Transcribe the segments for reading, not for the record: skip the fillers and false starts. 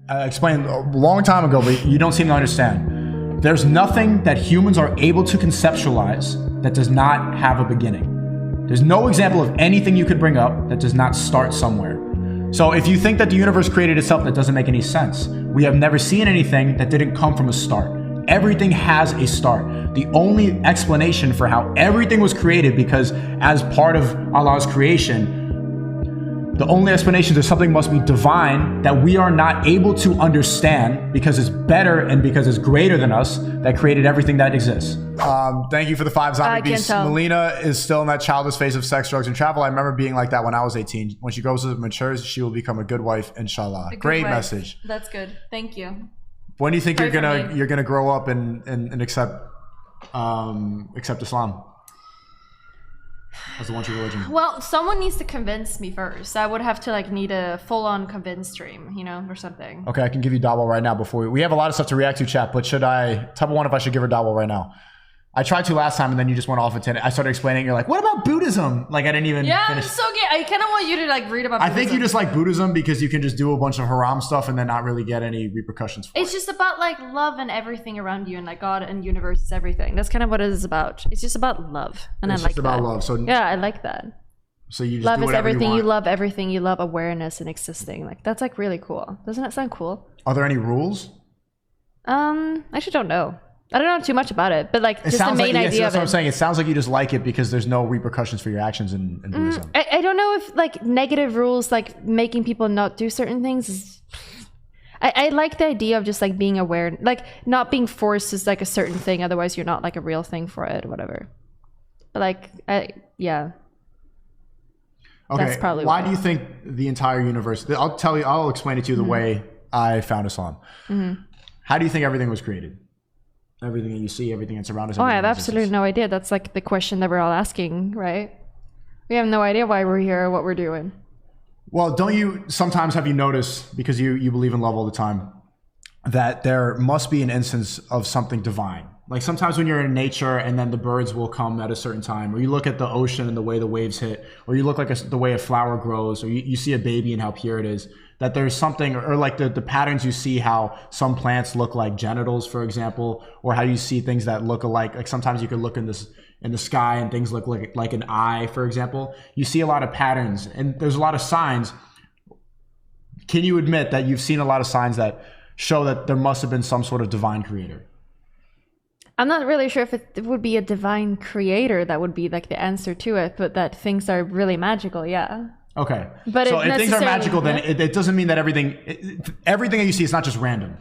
explained a long time ago, but you don't seem to understand. There's nothing that humans are able to conceptualize that does not have a beginning. There's no example of anything you could bring up that does not start somewhere. So if you think that the universe created itself, that doesn't make any sense. We have never seen anything that didn't come from a start. Everything has a start. The only explanation for how everything was created, because as part of Allah's creation, the only explanation is something must be divine that we are not able to understand because it's better and because it's greater than us that created everything that exists. Thank you for the 5 zombie beasts. Melina is still in that childish phase of sex, drugs, and travel. I remember being like that when I was 18. When she grows and matures, she will become a good wife, inshallah. Great message. That's good. Thank you. When do you think you're gonna grow up and accept Islam as the one true religion? Well, someone needs to convince me first. I would have to like need a full-on convince stream, you know, or something. Okay, I can give you Dawah right now before we have a lot of stuff to react to, chat. But should I? Type of one if I should give her Dawah right now. I tried to last time and then you just went off into it. I started explaining. You're like, what about Buddhism? Like I didn't even finish. It's so good. I kind of want you to like read about Buddhism. I think you just like Buddhism because you can just do a bunch of haram stuff and then not really get any repercussions for it. It's just about like love and everything around you and like God and universe is everything. That's kind of what it is about. It's just about love. And it's I like just about that. love. So yeah, I like that. So you just love do is everything. You love everything. You love awareness and existing. Like that's like really cool. Doesn't that sound cool? Are there any rules? I actually don't know. I don't know too much about it, but like just the main idea of it. That's what I'm saying. It sounds like you just like it because there's no repercussions for your actions in Buddhism. I don't know if like negative rules, like making people not do certain things is... I like the idea of just like being aware, like not being forced is like a certain thing. Otherwise you're not like a real thing for it or whatever. But like, yeah. Okay, that's probably why do you think the entire universe... I'll explain it to you the way I found Islam. How do you think everything was created? Everything that you see, everything that's around us. Oh, I have absolutely no idea. That's like the question that we're all asking, right? We have no idea why we're here or what we're doing. Well, don't you sometimes have you noticed, because you believe in love all the time, that there must be an instance of something divine? Like sometimes when you're in nature and then the birds will come at a certain time, or you look at the ocean and the way the waves hit, or you look like the way a flower grows, or you see a baby and how pure it is, that there's something, or like the patterns you see, how some plants look like genitals, for example, or how you see things that look alike. Like sometimes you could look in the sky and things look like an eye, for example. You see a lot of patterns and there's a lot of signs. Can you admit that you've seen a lot of signs that show that there must have been some sort of divine creator? I'm not really sure if it would be a divine creator that would be like the answer to it, but that things are really magical, yeah. Okay. But so if things are magical, then it doesn't mean that everything that you see is not just random.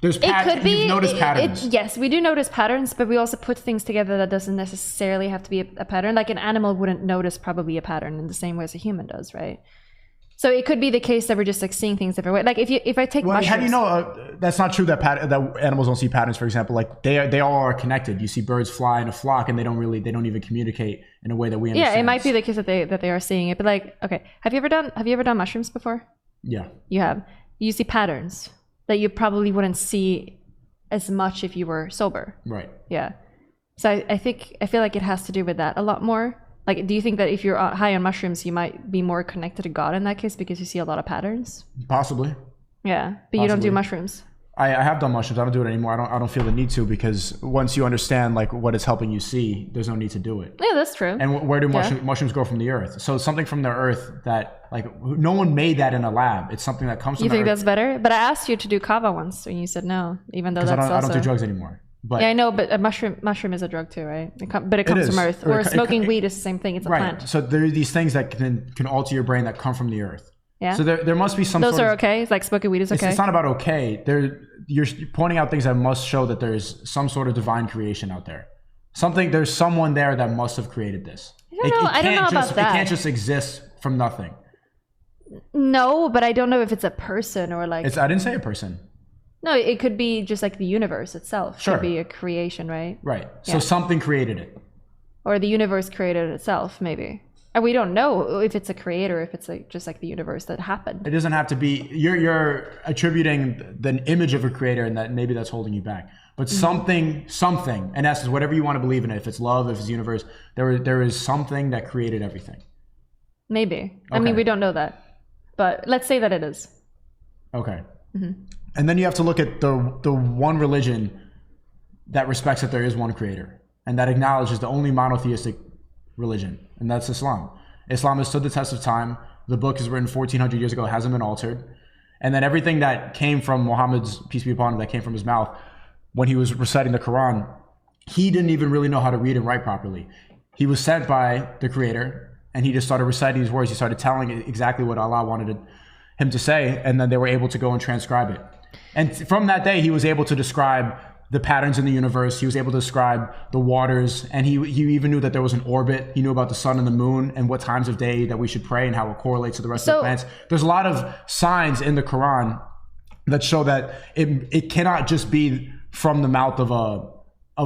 There's you've noticed patterns. Yes, we do notice patterns, but we also put things together that doesn't necessarily have to be a pattern. Like an animal wouldn't notice probably a pattern in the same way as a human does, right? So it could be the case that we're just like seeing things different way. Like if I take mushrooms, how do you know that's not true? That animals don't see patterns, for example. Like they all are connected. You see birds fly in a flock, and they don't even communicate in a way that we understand. Yeah, it might be the case that they are seeing it. But like, okay, have you ever done mushrooms before? Yeah, you have. You see patterns that you probably wouldn't see as much if you were sober. Right. Yeah. So I feel like it has to do with that a lot more. Like, do you think that if you're high on mushrooms, you might be more connected to God in that case because you see a lot of patterns? Possibly. Yeah, but you don't do mushrooms. I have done mushrooms. I don't do it anymore. I don't feel the need to, because once you understand like what it's helping you see, there's no need to do it. Yeah, that's true. And where do mushrooms grow from the earth? So something from the earth that like no one made that in a lab. It's something that comes from the earth. You think that's better? But I asked you to do kava once and you said no, even though that's I don't do drugs anymore. But yeah, I know, but a mushroom is a drug too, right? But it comes from earth. Or smoking weed is the same thing. It's a plant. So there are these things that can alter your brain that come from the earth. Yeah. So there must be some. Those are okay. It's like smoking weed is okay. It's not about okay. You're pointing out things that must show that there's some sort of divine creation out there. There's someone there that must have created this. I don't know about that. It can't just exist from nothing. No, but I don't know if it's a person or like. I didn't say a person. No, it could be just like the universe itself. Sure. Could be a creation, right? Right. So something created it. Or the universe created itself, maybe. And we don't know if it's a creator, if it's like just like the universe that happened. It doesn't have to be. You're attributing the image of a creator, and that maybe that's holding you back. But something, in essence, whatever you want to believe in it, if it's love, if it's the universe, there is something that created everything. Maybe. Okay. I mean, we don't know that. but let's say that it is. Okay. And then you have to look at the one religion that respects that there is one creator and that acknowledges the only monotheistic religion, and that's Islam. Islam has stood the test of time. The book is written 1400 years ago, it hasn't been altered. And then everything that came from Muhammad's, peace be upon him, that came from his mouth when he was reciting the Quran, he didn't even really know how to read and write properly. He was sent by the creator and he just started reciting these words. He started telling exactly what Allah wanted him to say, and then they were able to go and transcribe it. And from that day, he was able to describe the patterns in the universe. He was able to describe the waters, and he even knew that there was an orbit. He knew about the sun and the moon and what times of day that we should pray and how it correlates to the rest of the planets. There's a lot of signs in the Quran that show that it cannot just be from the mouth of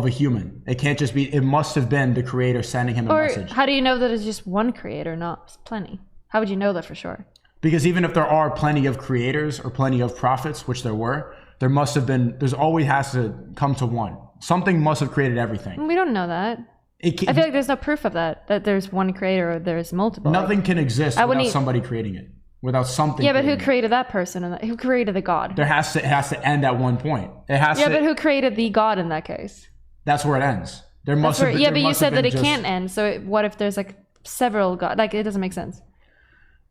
a human. It can't just be, it must have been the creator sending him a message. How do you know that it's just one creator, not plenty? How would you know that for sure? Because even if there are plenty of creators or plenty of prophets, which there were, there must have been, there's always has to come to one. Something must have created everything. We don't know that. I feel like there's no proof of that there's one creator or there's multiple. Nothing can exist without somebody creating it. Without something. Yeah, but who created that person? And who created the God? It has to end at one point. But who created the God in that case? That's where it ends. There must have been. Yeah, but you said that it can't end. So what if there's like several gods? Like, it doesn't make sense.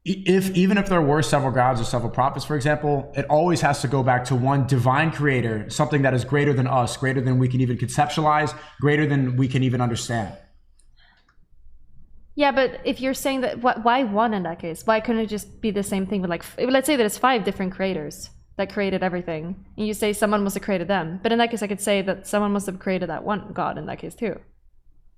Even if there were several gods or several prophets, for example, it always has to go back to one divine creator, something that is greater than us, greater than we can even conceptualize, greater than we can even understand. Yeah, but if you're saying that, why one in that case? Why couldn't it just be the same thing with, like, let's say that it's 5 different creators that created everything, and you say someone must have created them. But in that case, I could say that someone must have created that one God in that case too.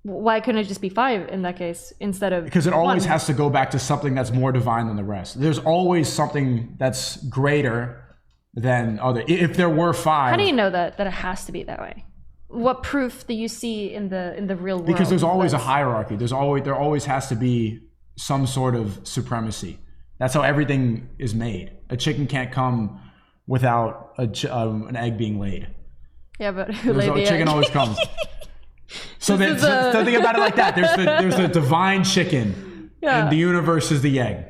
Why couldn't it just be 5 in that case instead of Because it always 1? has to go back to something that's more divine than the rest. There's always something that's greater than other. If there were 5, how do you know that it has to be that way? What proof do you see in the real world? Because there's always a hierarchy. There always has to be some sort of supremacy. That's how everything is made. A chicken can't come without an egg being laid. Yeah, but who laid the egg? Chicken always comes. So think about it like that. There's a divine chicken, and the universe is the egg.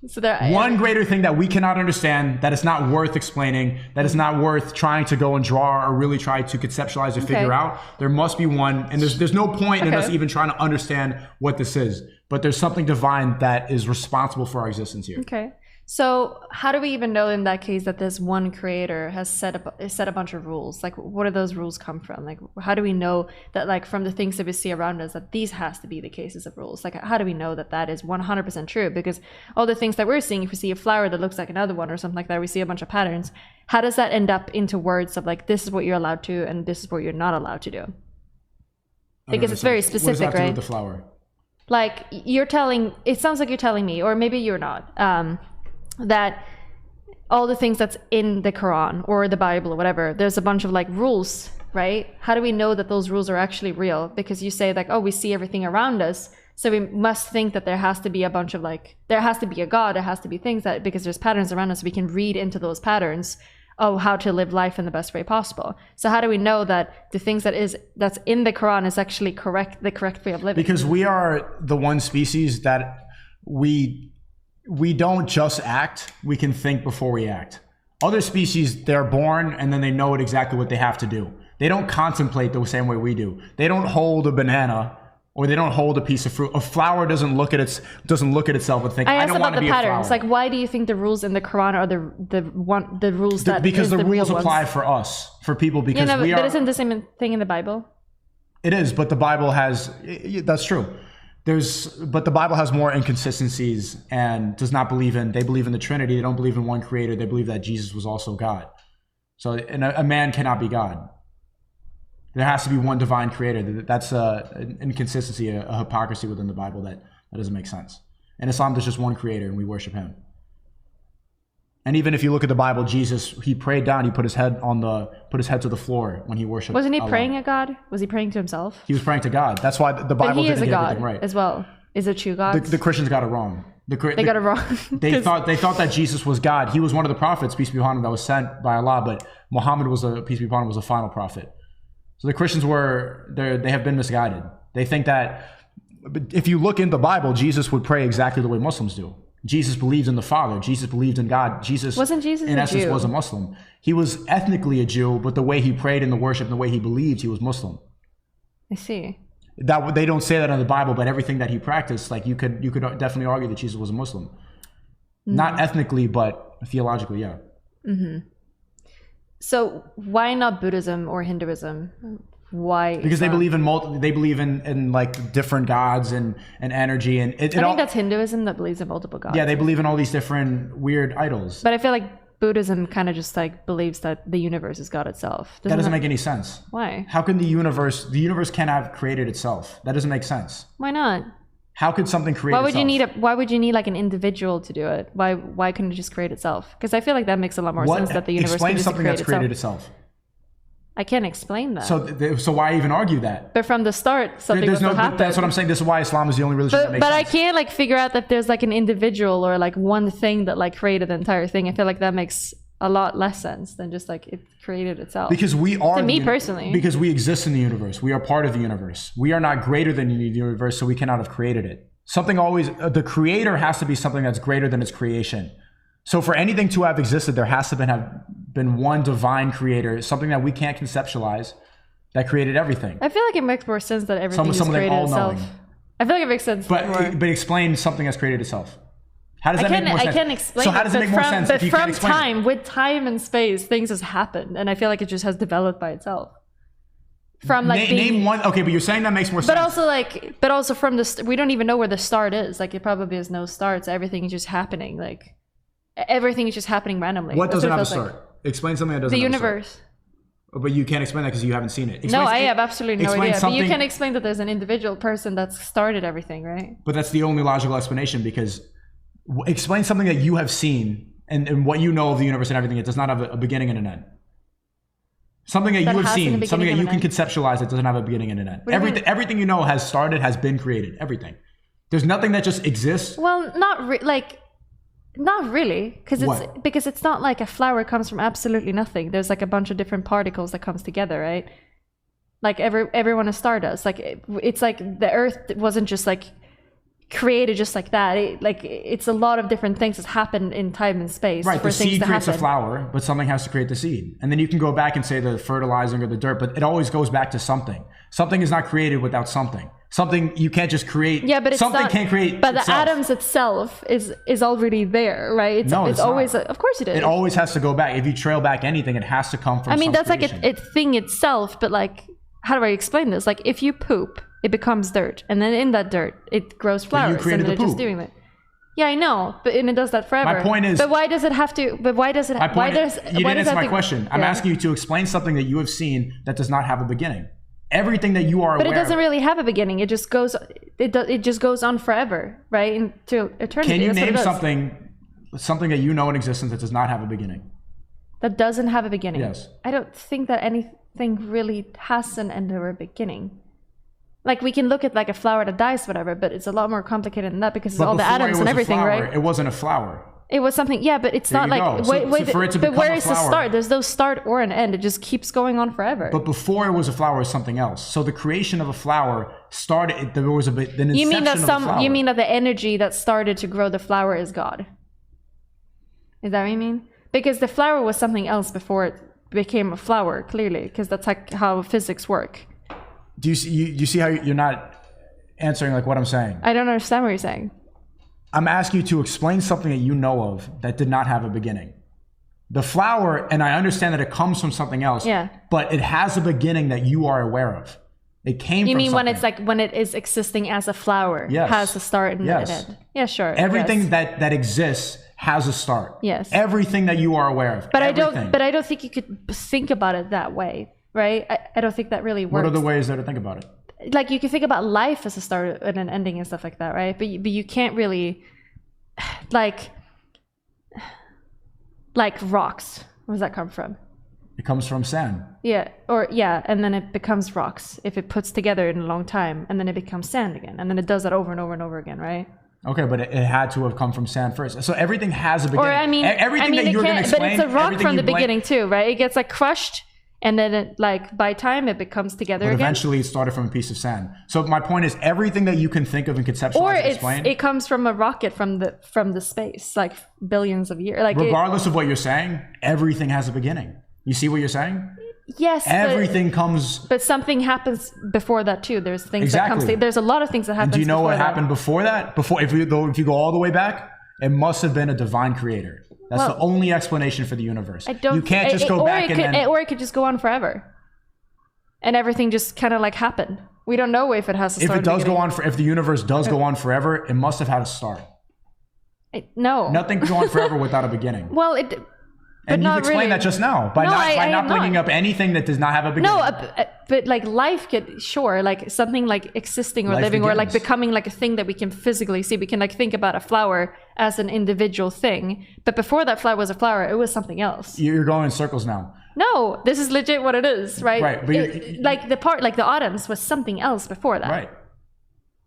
So one greater thing that we cannot understand, that is not worth explaining, that is not worth trying to go and draw or really try to conceptualize or figure out. There must be one, and there's no point in us even trying to understand what this is. But there's something divine that is responsible for our existence here. Okay. So how do we even know in that case that this one creator has set a bunch of rules? Like, where do those rules come from? Like, how do we know that, like, from the things that we see around us, that these has to be the cases of rules? Like, how do we know that that is 100% true? Because all the things that we're seeing, if we see a flower that looks like another one or something like that, we see a bunch of patterns. How does that end up into words of, like, this is what you're allowed to and this is what you're not allowed to do? Because it's very specific, what does that right? do with the flower? Like, it sounds like you're telling me, or maybe you're not, that all the things that's in the Quran or the Bible or whatever, there's a bunch of, like, rules, right? How do we know that those rules are actually real? Because you say, like, oh, we see everything around us, so we must think that there has to be a bunch of, like, there has to be a God, there has to be things that, because there's patterns around us, we can read into those patterns, how to live life in the best way possible. So how do we know that the things that's in the Quran is actually the correct way of living? Because we are the one species that we don't just act, we can think before we act. Other species, they're born and then they know exactly what they have to do. They don't contemplate the same way we do. They don't hold a banana or they don't hold a piece of fruit. A flower doesn't look at itself and think, I don't want to be a flower. I asked about the patterns. Like, why do you think the rules in the Quran are the rules that because the rules real apply ones? For us, for people, because but isn't the same thing in the Bible? It is, but the Bible has, that's true. But the Bible has more inconsistencies and does not they believe in the Trinity. They don't believe in one creator. They believe that Jesus was also God. So a man cannot be God. There has to be one divine creator. That's an inconsistency, a hypocrisy within the Bible that doesn't make sense. In Islam, there's just one creator and we worship him. And even if you look at the Bible, Jesus, he prayed down, he put his head to the floor when he worshiped. Wasn't he Allah. praying at God? Was he praying to himself? He was praying to God. That's why the Bible didn't get everything right. As well. Is it true God? The Christians got it wrong. They got it wrong. they thought that Jesus was God. He was one of the prophets, peace be upon him, that was sent by Allah, but Muhammad peace be upon him, was the final prophet. So the Christians they have been misguided. They think that if you look in the Bible, Jesus would pray exactly the way Muslims do. Jesus believed in the Father. Jesus believed in God. Wasn't Jesus in a essence, Jew? was a Muslim. He was ethnically a Jew, but the way he prayed and the worship and the way he believed, he was Muslim. I see. That they don't say that in the Bible, but everything that he practiced, like you could definitely argue that Jesus was a Muslim. Not ethnically, but theologically, yeah. So why not Buddhism or Hinduism? Why? Because they believe in like different gods and energy and I think that's Hinduism that believes in multiple gods. Yeah, they believe in all these different weird idols. But I feel like Buddhism kind of just like believes that the universe is God itself. That doesn't make any sense. Why? How can the universe can't have created itself? That doesn't make sense. Why not? How could something create Why would itself? why would you need like an individual to do it? Why couldn't it just create itself? Because I feel like that makes a lot more sense that the universe Explain could just something create that's created itself. itself. I can't explain that. So why even argue that? But from the start, something was to happen. That's what I'm saying. This is why Islam is the only religion that makes But sense. I can't like figure out that there's like an individual or like one thing that like created the entire thing. I feel like that makes a lot less sense than just like it created itself. Because we are personally. Because we exist in the universe. We are part of the universe. We are not greater than the universe, so we cannot have created it. Something always the creator has to be something that's greater than its creation. So for anything to have existed, there has to have been one divine creator, something that we can't conceptualize, that created everything. I feel like it makes more sense that everything is something created itself. all-knowing. I feel like it makes sense. But explain something that's created itself. How does that make more sense? I can't explain. So how does it make more sense if you can't explain it? But from time, with time and space, things has happened, and I feel like it just has developed by itself. From like name one. Okay, but you're saying that makes more sense. But also from we don't even know where the start is. Like it probably has no start. So everything is just happening. Like everything is just happening randomly. What doesn't have a start? Explain something that doesn't. The have universe. A start. But you can't explain that because you haven't seen it. No, I have absolutely no idea. But you can explain that there's an individual person that started everything, right? But that's the only logical explanation, because explain something that you have seen and what you know of the universe and everything. It does not have a beginning and an end. Something that you have seen, something that you can conceptualize, it doesn't have a beginning and an end. Everything you know has started, has been created. Everything. There's nothing that just exists. Well, not really, because it's not like a flower comes from absolutely nothing. There's like a bunch of different particles that comes together, right? Like everyone is stardust. Like it's like the earth wasn't just like created just like that. It's a lot of different things that happen in time and space. Right, for the things seed to creates a happen. flower, but something has to create the seed. And then you can go back and say the fertilizing or the dirt, but it always goes back to something. Something is not created without something. Something you can't just create. Yeah, but it's something not, can't create. But itself. the atoms itself is already there, right? It's always not. Of course it is. It always has to go back. If you trail back anything, it has to come from. I mean, that's creation. like a thing itself, but like, how do I explain this? Like, if you poop, it becomes dirt, and then in that dirt, it grows flowers, created and then the it's just poop. doing that. Yeah, I know, but and it does that forever. My point is. But why does it have to? But why does it? My point is, you didn't answer my question. Yeah. I'm asking you to explain something that you have seen that does not have a beginning. Everything that you are But aware it doesn't of, really have a beginning. It just goes. It just goes on forever, right? Into eternity. Can you That's what name it does. something that you know in existence that does not have a beginning? That doesn't have a beginning? Yes. I don't think that anything really has an end or a beginning. Like we can look at like a flower that dies, whatever, but it's a lot more complicated than that because it's all the atoms and everything, right? It wasn't a flower. It was something, yeah, but it's not like. But where is the start? There's no start or an end. It just keeps going on forever. But before it was a flower, it was something else. So the creation of a flower started. There was the inception You mean that of a flower. You mean that the energy that started to grow the flower is God? Is that what you mean? Because the flower was something else before it became a flower, clearly, because that's like how physics work. Do you see? You see how you're not answering like what I'm saying? I don't understand what you're saying. I'm asking you to explain something that you know of that did not have a beginning. The flower, and I understand that it comes from something else, yeah, but it has a beginning that you are aware of. It came from You mean something. when it's like when it is existing as a flower, Yes. has a start and Yes. an end? Yeah, sure. Everything yes. that exists has a start. Yes. Everything that you are aware of. But everything. I don't think you could think about it that way, right? I don't think that really works. What are the ways there to think about it? Like you can think about life as a start and an ending and stuff like that, right? But you can't really, like rocks. Where does that come from? It comes from sand. Yeah, and then it becomes rocks if it puts together in a long time, and then it becomes sand again, and then it does that over and over and over again, right? Okay, but it had to have come from sand first. So everything has a beginning. Or everything that you're going to explain, but it's a rock everything from you the beginning too, right? It gets like crushed, and then it, like by time it becomes together But again. eventually it started from a piece of sand. So my point is everything that you can think of and conceptualize Or and explain, it comes from a rocket from the space, like billions of years. Like regardless of what you're saying, everything has a beginning. You see what you're saying? yes, Everything comes. But something happens before that too. There's things Exactly. that comes. There's a lot of things that happen. Do you know what before that. happened before that? Before, if you go all the way back, it must have been a divine creator. That's the only explanation for the universe. I don't. You can't just go back or it could just go on forever, and everything just kind of like happened. We don't know if it has a if start. it does go on, if the universe does go on forever, it must have had a start. No. Nothing can go on forever without a beginning. Well, And not you've explained really. that just now by not bringing up anything that does not have a beginning. No, but like life could, sure, like something like existing or Life living or like begins. becoming like a thing that we can physically see. We can like think about a flower as an individual thing. But before that flower was a flower, it was something else. You're going in circles now. No, this is legit what it is, right? Right, but like the atoms was something else before that. Right.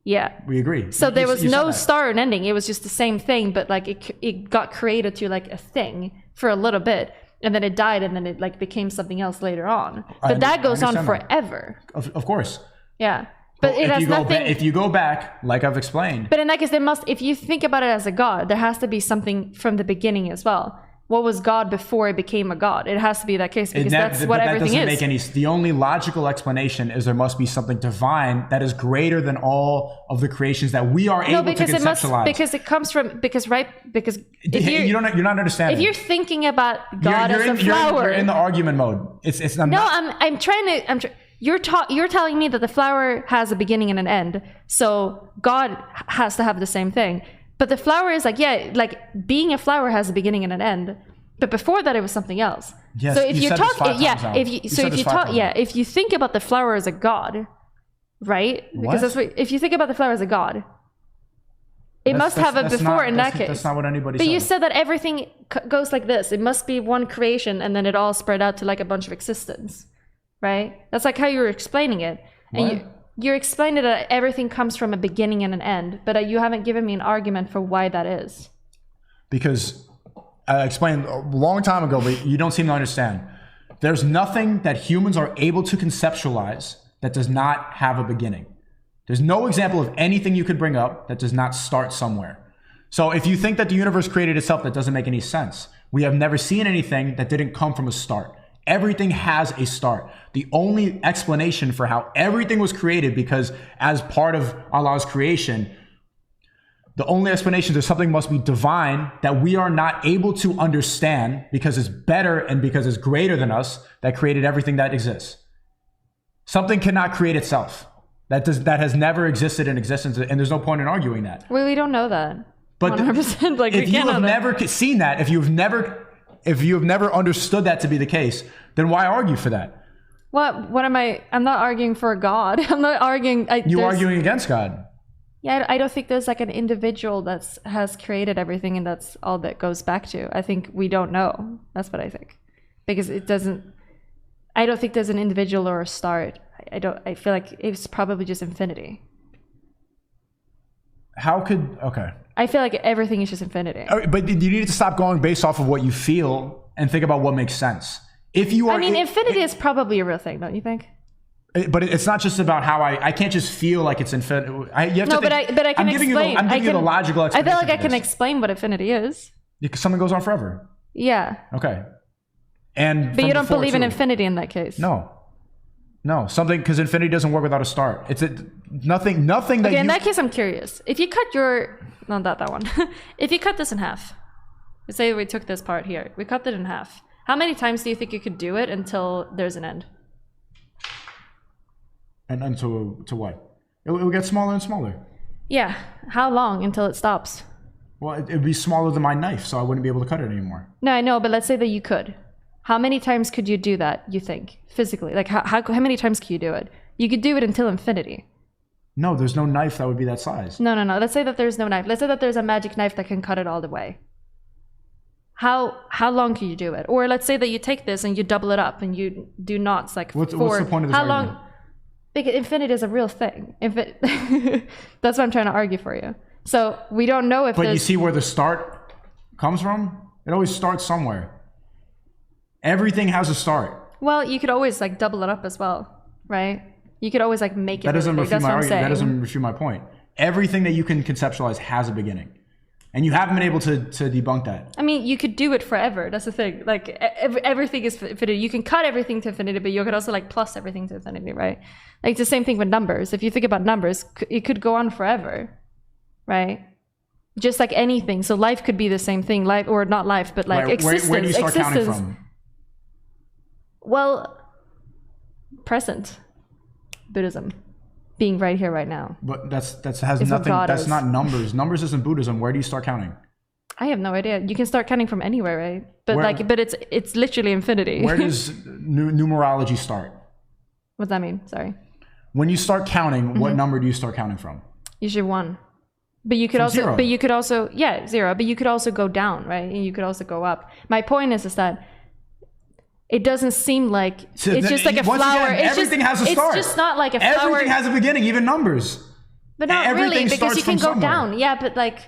Yeah. We agree. So there was You said no that. start and ending. It was just the same thing, but like it got created to like a thing for a little bit. And then it died, and then it like became something else later on. But that goes on understand that. forever. Of course. Yeah, but it has nothing. If you go back, like I've explained, But in that case, there must. If you think about it as a god, there has to be something from the beginning as well. What was God before it became a god? It has to be that case because that's what everything doesn't is. make any. The only logical explanation is there must be something divine that is greater than all of the creations that we are able to conceptualize. Because it comes from because if you're not understanding. if you're thinking about God as a flower, You're in the argument mode. It's not. No, I'm trying to. You're telling me that the flower has a beginning and an end, so God has to have the same thing. But the flower is like, yeah, like being a flower has a beginning and an end. But before that, it was something else. Yes, so if you you said talk, this 5 yeah, times now. if you You so said if this you 5 talk, times yeah, now. if you think about the flower as a god, right? Because that's what. If you think about the flower as a god, it must have a before in that case. That's not what anybody But said. you said that everything goes like this. It must be one creation, and then it all spread out to like a bunch of existence, right? That's like how you were explaining it. And What? you're explaining that everything comes from a beginning and an end, but you haven't given me an argument for why that is. Because I explained a long time ago, but you don't seem to understand. There's nothing that humans are able to conceptualize that does not have a beginning. There's no example of anything you could bring up that does not start somewhere. So if you think that the universe created itself, that doesn't make any sense. We have never seen anything that didn't come from a start. Everything has a start. The only explanation for how everything was created, because as part of Allah's creation, the only explanation is something must be divine that we are not able to understand because it's better and because it's greater than us that created everything that exists. Something cannot create itself. That has never existed in existence, and there's no point in arguing that. Well, we don't know that. But 100%, like we if you can't have know that. never seen that, if you have never understood that to be the case, then why argue for that? What am I? I'm not arguing for a god. I'm not arguing. You're arguing against God. Yeah, I don't think there's like an individual that has created everything, and that's all that goes back to. I think we don't know. That's what I think, because it doesn't. I don't think there's an individual or a start. I feel like it's probably just infinity. Okay. I feel like everything is just infinity. All right, but you need to stop going based off of what you feel and think about what makes sense. If you are, I mean, infinity is probably a real thing, don't you think? But it's not just about how I can't just feel like it's infinite. You have to No, think, but I can I'm giving explain. I'm giving you the logical I explanation. feel like I for can this. explain what infinity is. Because something goes on forever. Yeah, Okay. And but from you don't before, believe in too. infinity in that case. No, something, because infinity doesn't work without a start. Nothing that Okay, in that case, I'm curious. If you cut that one. If you cut this in half, let's say we took this part here, we cut it in half. How many times do you think you could do it until there's an end? And to what? It will get smaller and smaller. Yeah. How long until it stops? Well, it'd be smaller than my knife, so I wouldn't be able to cut it anymore. No, I know, but let's say that you could. How many times could you do that, you think, physically? Like, how many times can you do it? You could do it until infinity. No, there's no knife that would be that size. No. Let's say that there's no knife. Let's say that there's a magic knife that can cut it all the way. How long can you do it? Or let's say that you take this and you double it up and you do knots like What's the point of this how argument? long? Because infinity is a real thing. That's what I'm trying to argue for you. So we don't know if. But you see where the start comes from? It always starts somewhere. Everything has a start. Well, you could always like double it up as well, right? You could always like make it. That doesn't really big. refute my That's what I'm argument. That saying. doesn't refute my point. Everything that you can conceptualize has a beginning. And you haven't been able to debunk that. I mean, you could do it forever. That's the thing. Like everything is infinity. You can cut everything to infinity, but you could also like plus everything to infinity, right? Like it's the same thing with numbers. If you think about numbers, it could go on forever, right? Just like anything. So life could be the same thing, life or not life, but like existence. Where do you start counting from? Well, present Buddhism, being right here, right now. But that has nothing. That's not numbers. Numbers isn't Buddhism. Where do you start counting? I have no idea. You can start counting from anywhere, right? But but it's literally infinity. Where does numerology start? What's that mean? Sorry. When you start counting, what number do you start counting from? Usually 1. But you could also, zero. but you could also, 0. But you could also go down, right? And you could also go up. My point is that it doesn't seem like it's just like a flower. Again, everything has a start. It's just not like a flower. Everything has a beginning, even numbers. But not really, because you can go somewhere. down. Yeah, but like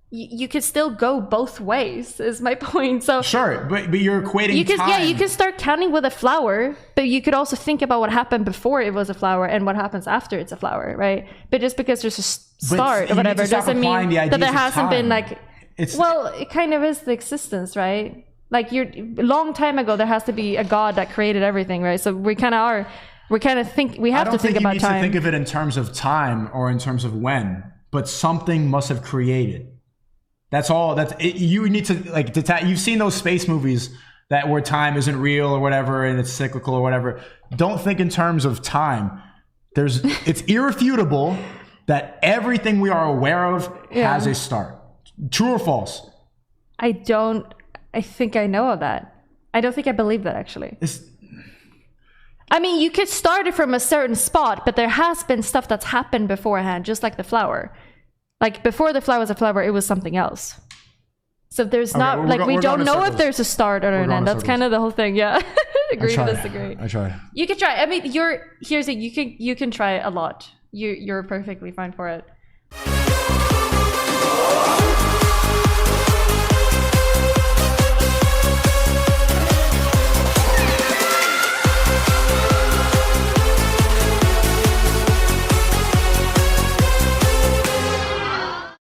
you could still go both ways. Is my point. So sure, but you're equating time. Yeah, you can start counting with a flower, but you could also think about what happened before it was a flower and what happens after it's a flower, right? But just because there's a start or whatever doesn't mean that there hasn't been like. Well, it kind of is the existence, right? Like a long time ago, there has to be a God that created everything, right? So we kind of think we have to think about time. I don't think you need to think of it in terms of time or in terms of when, but something must have created. That's all. You need to like detach. You've seen those space movies where time isn't real or whatever, and it's cyclical or whatever. Don't think in terms of time. It's irrefutable that everything we are aware of has a start. True or false? I think I know of that. I don't think I believe that actually. I mean, you could start it from a certain spot, but there has been stuff that's happened beforehand, just like the flower. Like before the flower was a flower, it was something else. So there's we don't know if there's a start or an end. That's kind of the whole thing. Yeah. Agree to disagree. I tried. You can try. I mean, you can try a lot. You're perfectly fine for it.